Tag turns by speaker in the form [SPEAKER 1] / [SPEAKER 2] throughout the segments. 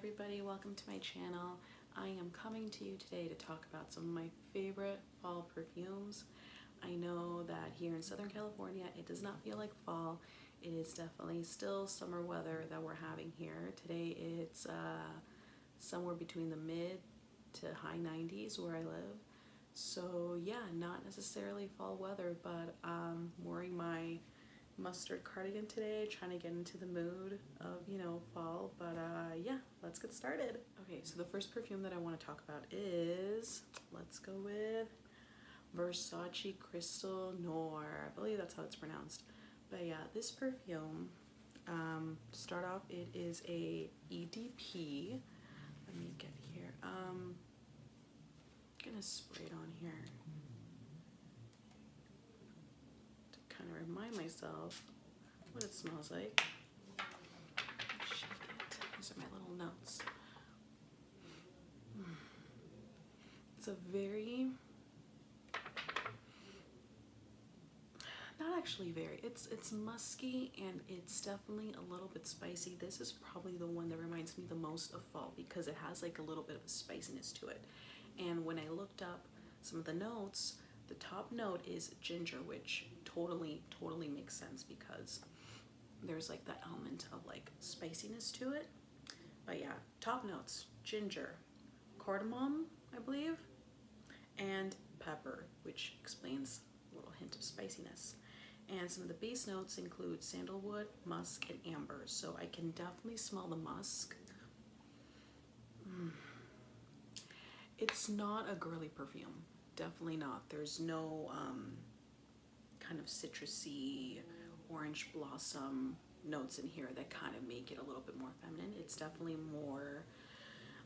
[SPEAKER 1] everybody, welcome to my channel. I am coming to you today to talk about some of my favorite fall perfumes. I know that here in Southern California it does not feel like fall. It is definitely still summer weather that we're having here. Today it's somewhere between the mid to high 90s where I live. So yeah, not necessarily fall weather, but I'm wearing my mustard cardigan today, trying to get into the mood of, fall. But yeah, let's get started. Okay, so the first perfume that I want to talk about is, let's go with Versace Crystal Noir. I believe that's how it's pronounced. But yeah, this perfume, to start off, it is a EDP. Let me get here. I'm gonna spray it on here to kind of remind myself what it smells like. Shake it. These are my little notes. It's a very, not actually very, it's musky and it's definitely a little bit spicy. This is probably the one that reminds me the most of fall because it has like a little bit of a spiciness to it. And when I looked up some of the notes, the top note is ginger, which totally makes sense because there's like that element of like spiciness to it. But yeah, top notes, ginger, cardamom, I believe, and pepper, which explains a little hint of spiciness. And some of the base notes include sandalwood, musk, and amber. So I can definitely smell the musk. It's not a girly perfume, definitely not. There's no kind of citrusy, orange blossom notes in here that kind of make it a little bit more feminine. It's definitely more,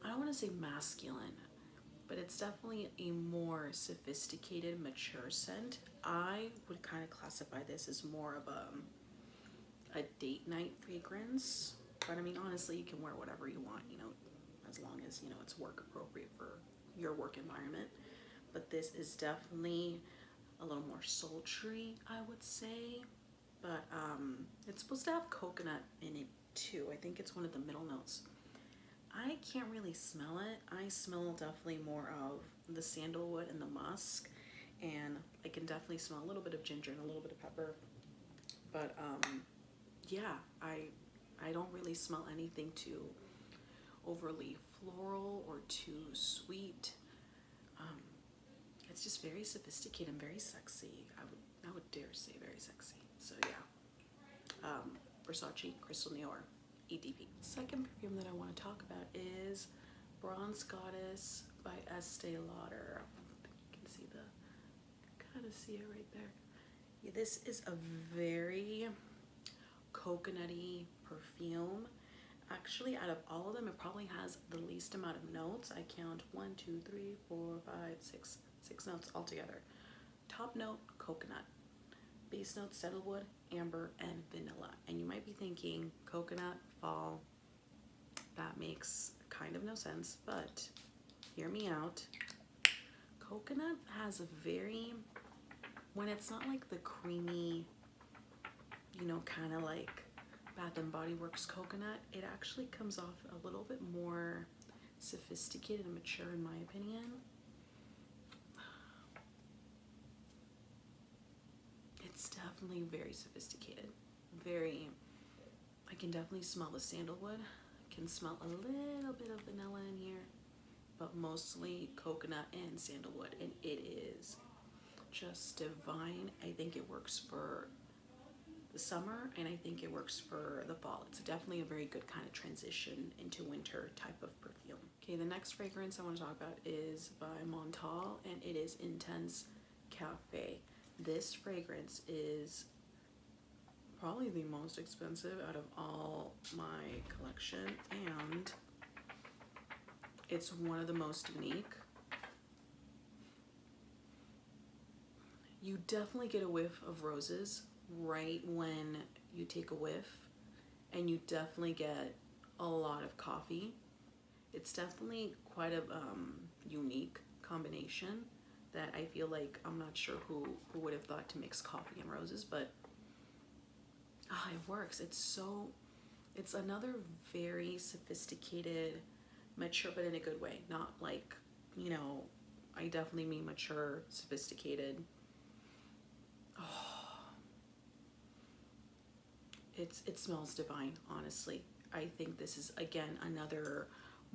[SPEAKER 1] I don't want to say masculine, but it's definitely a more sophisticated, mature scent. I would kind of classify this as more of a date night fragrance. But I mean, honestly, you can wear whatever you want, as long as, it's work appropriate for your work environment. But this is definitely a little more sultry, I would say. But it's supposed to have coconut in it too. I think it's one of the middle notes. I can't really smell it. I smell definitely more of the sandalwood and the musk, and I can definitely smell a little bit of ginger and a little bit of pepper. But yeah, I don't really smell anything too overly floral or too sweet. It's just very sophisticated and very sexy. I would dare say very sexy. So yeah, Versace Crystal Noir EDP. Second perfume that I want to talk about is Bronze Goddess by Estee Lauder. You can see kind of see it right there. Yeah, this is a very coconutty perfume. Actually, out of all of them, it probably has the least amount of notes. I count 1, 2, 3, 4, 5, 6 notes altogether. Top note, coconut. Base note, sandalwood, amber, and vanilla. And you might be thinking, coconut, fall, that makes kind of no sense, but hear me out. Coconut has a very, when it's not like the creamy, kind of like Bath and Body Works coconut, it actually comes off a little bit more sophisticated and mature in my opinion. It's definitely very sophisticated. I can definitely smell the sandalwood. I can smell a little bit of vanilla in here, but mostly coconut and sandalwood, and it is just divine. I think it works for the summer, and I think it works for the fall. It's definitely a very good kind of transition into winter type of perfume. Okay, the next fragrance I want to talk about is by Montblanc, and it is Intense Cafe. This fragrance is probably the most expensive out of all my collection, and it's one of the most unique. You definitely get a whiff of roses right when you take a whiff, and you definitely get a lot of coffee. It's definitely quite a unique combination that I feel like I'm not sure who would have thought to mix coffee and roses, but it works. It's It's another very sophisticated, mature, but in a good way. Not like, you know, I definitely mean mature, sophisticated. Oh, it smells divine, honestly. I think this is, again, another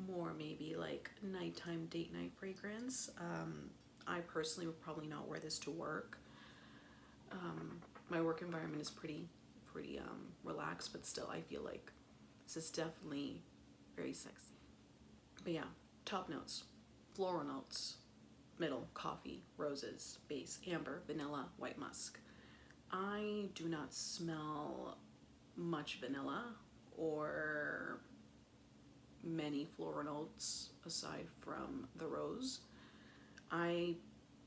[SPEAKER 1] more maybe like nighttime date night fragrance. I personally would probably not wear this to work. My work environment is pretty relaxed, but still I feel like this is definitely very sexy. But yeah, top notes: floral notes, middle coffee, roses, base amber, vanilla, white musk. I do not smell much vanilla or many floral notes aside from the rose. I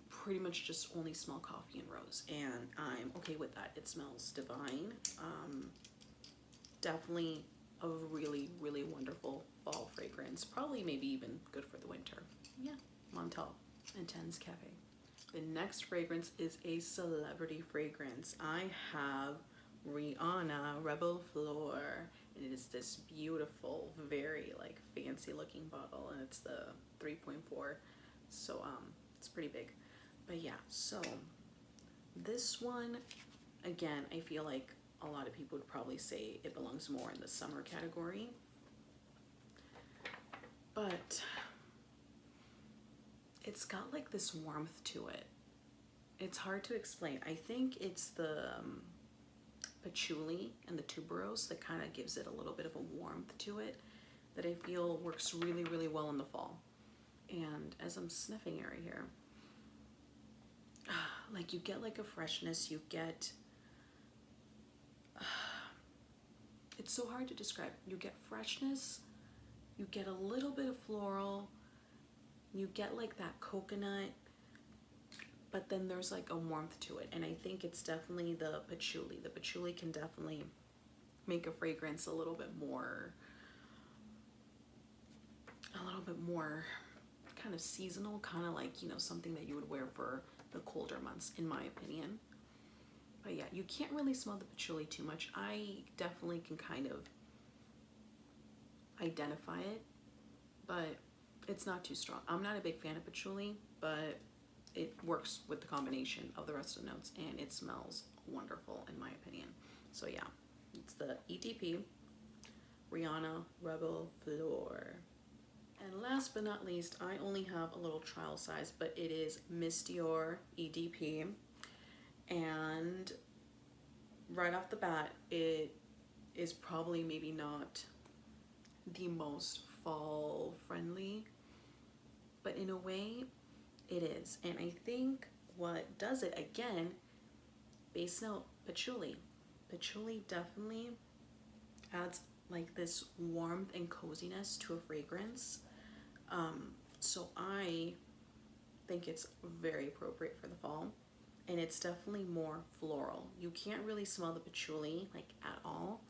[SPEAKER 1] pretty much just only smell coffee and rose, and I'm okay with that. It smells divine. Definitely a really wonderful fall fragrance. Probably maybe even good for the winter. Yeah, Montauk Intense Cafe. The next fragrance is a celebrity fragrance. I have Rihanna Rebel Floor, and it is this beautiful, very like fancy looking bottle, and it's the 3.4, so it's pretty big. But yeah, so this one, again, I feel like a lot of people would probably say it belongs more in the summer category, but it's got like this warmth to it. It's hard to explain. I think it's the patchouli and the tuberose that kind of gives it a little bit of a warmth to it that I feel works really well in the fall. And as I'm sniffing it right here, like you get like a freshness, you get, it's so hard to describe. You get freshness, you get a little bit of floral, you get like that coconut, but then there's like a warmth to it. And I think it's definitely the patchouli. The patchouli can definitely make a fragrance a little bit more kind of seasonal, kind of like, you know, something that you would wear for the colder months, in my opinion. But yeah, you can't really smell the patchouli too much. I definitely can kind of identify it, but it's not too strong. I'm not a big fan of patchouli, but it works with the combination of the rest of the notes, and it smells wonderful in my opinion. So yeah, it's the EDP Rihanna Rebel Floor. And last but not least, I only have a little trial size, but it is Miss Dior EDP. And right off the bat, it is probably maybe not the most fall friendly, but in a way it is. And I think what does it, again, base note patchouli. Patchouli definitely adds like this warmth and coziness to a fragrance. So I think it's very appropriate for the fall, and it's definitely more floral. You can't really smell the patchouli like at all,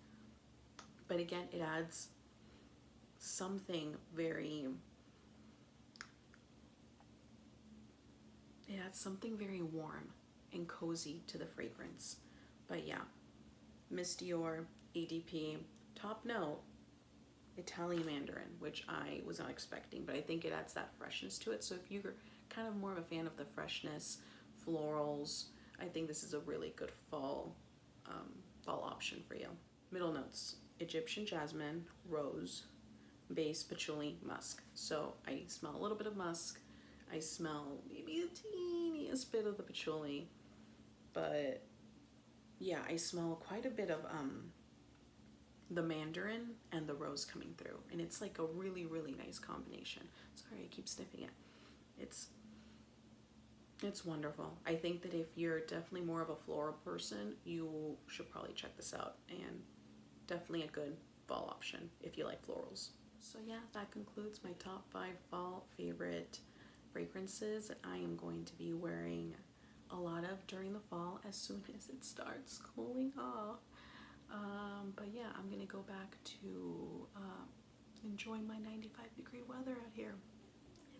[SPEAKER 1] but again, it adds something very, warm and cozy to the fragrance. But yeah, Miss Dior EDP, top note, Italian mandarin, which I was not expecting, but I think it adds that freshness to it. So if you're kind of more of a fan of the freshness, florals, I think this is a really good fall option for you. Middle notes: Egyptian jasmine, rose, base, patchouli, musk. So I smell a little bit of musk. I smell maybe the teeniest bit of the patchouli, but yeah, I smell quite a bit of the mandarin and the rose coming through, and it's like a really nice combination. Sorry, I keep sniffing it. It's wonderful. I think that if you're definitely more of a floral person, you should probably check this out, and definitely a good fall option if you like florals. So yeah, that concludes my top 5 fall favorite fragrances that I am going to be wearing a lot of during the fall as soon as it starts cooling off. But yeah, I'm gonna go back to enjoying my 95-degree weather out here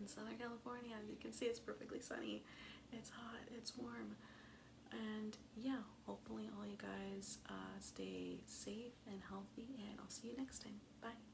[SPEAKER 1] in Southern California. As you can see, it's perfectly sunny. It's hot, it's warm. And yeah, hopefully all you guys stay safe and healthy, and I'll see you next time. Bye.